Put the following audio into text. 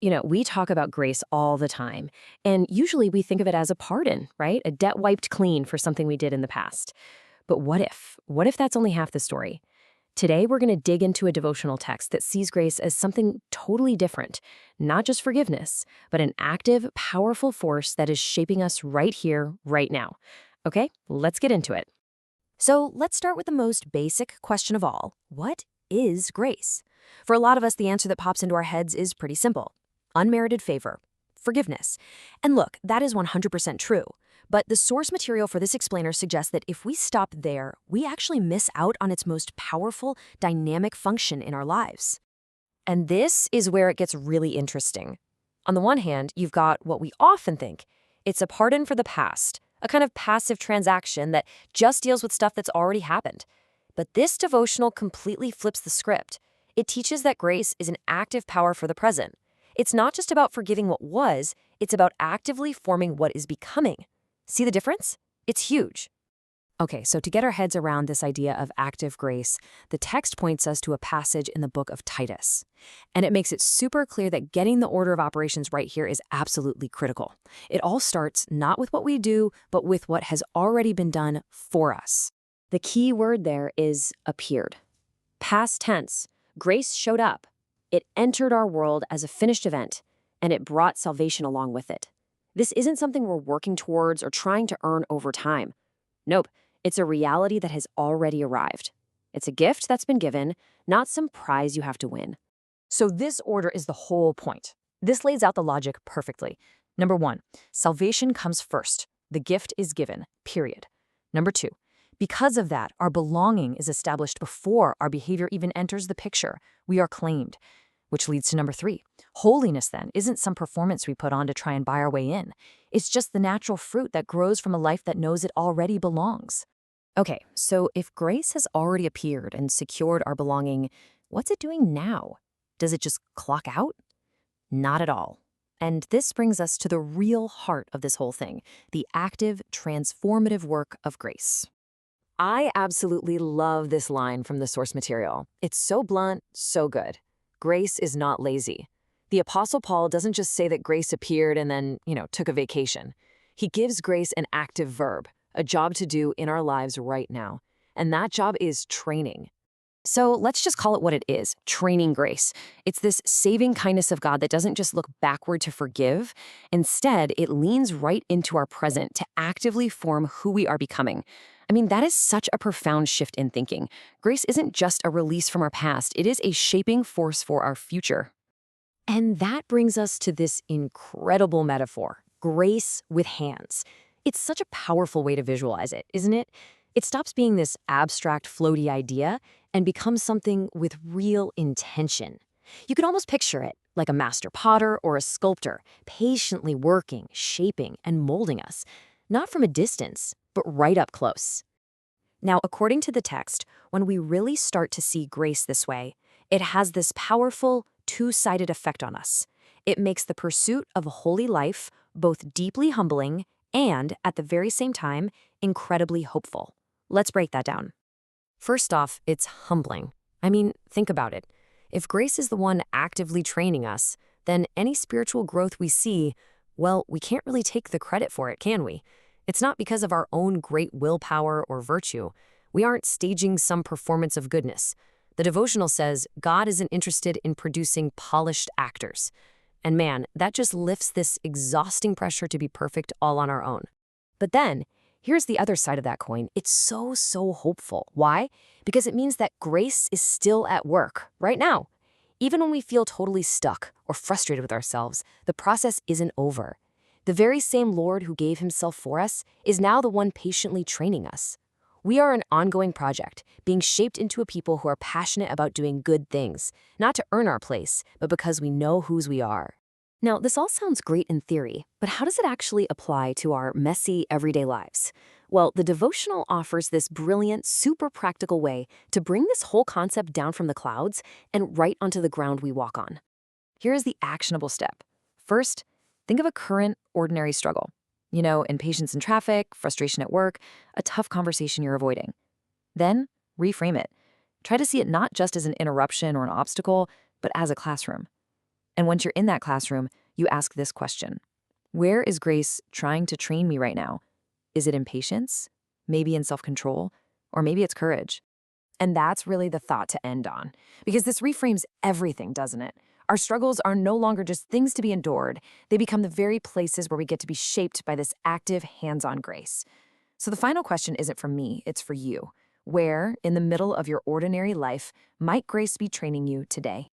We talk about grace all the time, and usually we think of it as a pardon, right? A debt wiped clean for something we did in the past. But what if? What if that's only half the story? Today, we're going to dig into a devotional text that sees grace as something totally different, not just forgiveness, but an active, powerful force that is shaping us right here, right now. Okay, let's get into it. So let's start with the most basic question of all. What is grace? For a lot of us, the answer that pops into our heads is pretty simple. Unmerited favor, forgiveness. And look, that is 100% true. But the source material for this explainer suggests that if we stop there, we actually miss out on its most powerful, dynamic function in our lives. And this is where it gets really interesting. On the one hand, you've got what we often think. It's a pardon for the past, a kind of passive transaction that just deals with stuff that's already happened. But this devotional completely flips the script. It teaches that grace is an active power for the present. It's not just about forgiving what was, it's about actively forming what is becoming. See the difference? It's huge. Okay, so to get our heads around this idea of active grace, the text points us to a passage in the book of Titus. And it makes it super clear that getting the order of operations right here is absolutely critical. It all starts not with what we do, but with what has already been done for us. The key word there is appeared. Past tense, grace showed up. It entered our world as a finished event, and it brought salvation along with it. This isn't something we're working towards or trying to earn over time. Nope, it's a reality that has already arrived. It's a gift that's been given, not some prize you have to win. So this order is the whole point. This lays out the logic perfectly. Number 1, salvation comes first. The gift is given, period. Number 2, because of that, our belonging is established before our behavior even enters the picture. We are claimed. Which leads to number 3. Holiness, then, isn't some performance we put on to try and buy our way in. It's just the natural fruit that grows from a life that knows it already belongs. Okay, so if grace has already appeared and secured our belonging, what's it doing now? Does it just clock out? Not at all. And this brings us to the real heart of this whole thing, the active, transformative work of grace. I absolutely love this line from the source material. It's so blunt, so good. Grace is not lazy. The Apostle Paul doesn't just say that grace appeared and then, took a vacation. He gives grace an active verb, a job to do in our lives right now. And that job is training. So let's just call it what it is, training grace. It's this saving kindness of God that doesn't just look backward to forgive. Instead, it leans right into our present to actively form who we are becoming. I mean, that is such a profound shift in thinking. Grace isn't just a release from our past, it is a shaping force for our future. And that brings us to this incredible metaphor, grace with hands. It's such a powerful way to visualize it, isn't it? It stops being this abstract, floaty idea and becomes something with real intention. You can almost picture it like a master potter or a sculptor, patiently working, shaping, and molding us, not from a distance, but right up close. Now, according to the text, when we really start to see grace this way, it has this powerful, two-sided effect on us. It makes the pursuit of a holy life both deeply humbling and, at the very same time, incredibly hopeful. Let's break that down. First off, it's humbling. I mean, think about it. If grace is the one actively training us, then any spiritual growth we see, well, we can't really take the credit for it, can we? It's not because of our own great willpower or virtue. We aren't staging some performance of goodness. The devotional says God isn't interested in producing polished actors. And man, that just lifts this exhausting pressure to be perfect all on our own. But then, here's the other side of that coin. It's so hopeful. Why? Because it means that grace is still at work right now. Even when we feel totally stuck or frustrated with ourselves, the process isn't over. The very same Lord who gave himself for us is now the one patiently training us. We are an ongoing project, being shaped into a people who are passionate about doing good things, not to earn our place, but because we know whose we are. Now, this all sounds great in theory, but how does it actually apply to our messy, everyday lives? Well, the devotional offers this brilliant, super practical way to bring this whole concept down from the clouds and right onto the ground we walk on. Here is the actionable step. First, think of a current, ordinary struggle. Impatience in traffic, frustration at work, a tough conversation you're avoiding. Then, reframe it. Try to see it not just as an interruption or an obstacle, but as a classroom. And once you're in that classroom, you ask this question: where is grace trying to train me right now? Is it in patience? Maybe in self-control? Or maybe it's courage? And that's really the thought to end on, because this reframes everything, doesn't it? Our struggles are no longer just things to be endured. They become the very places where we get to be shaped by this active, hands-on grace. So the final question isn't for me, it's for you. Where, in the middle of your ordinary life, might grace be training you today?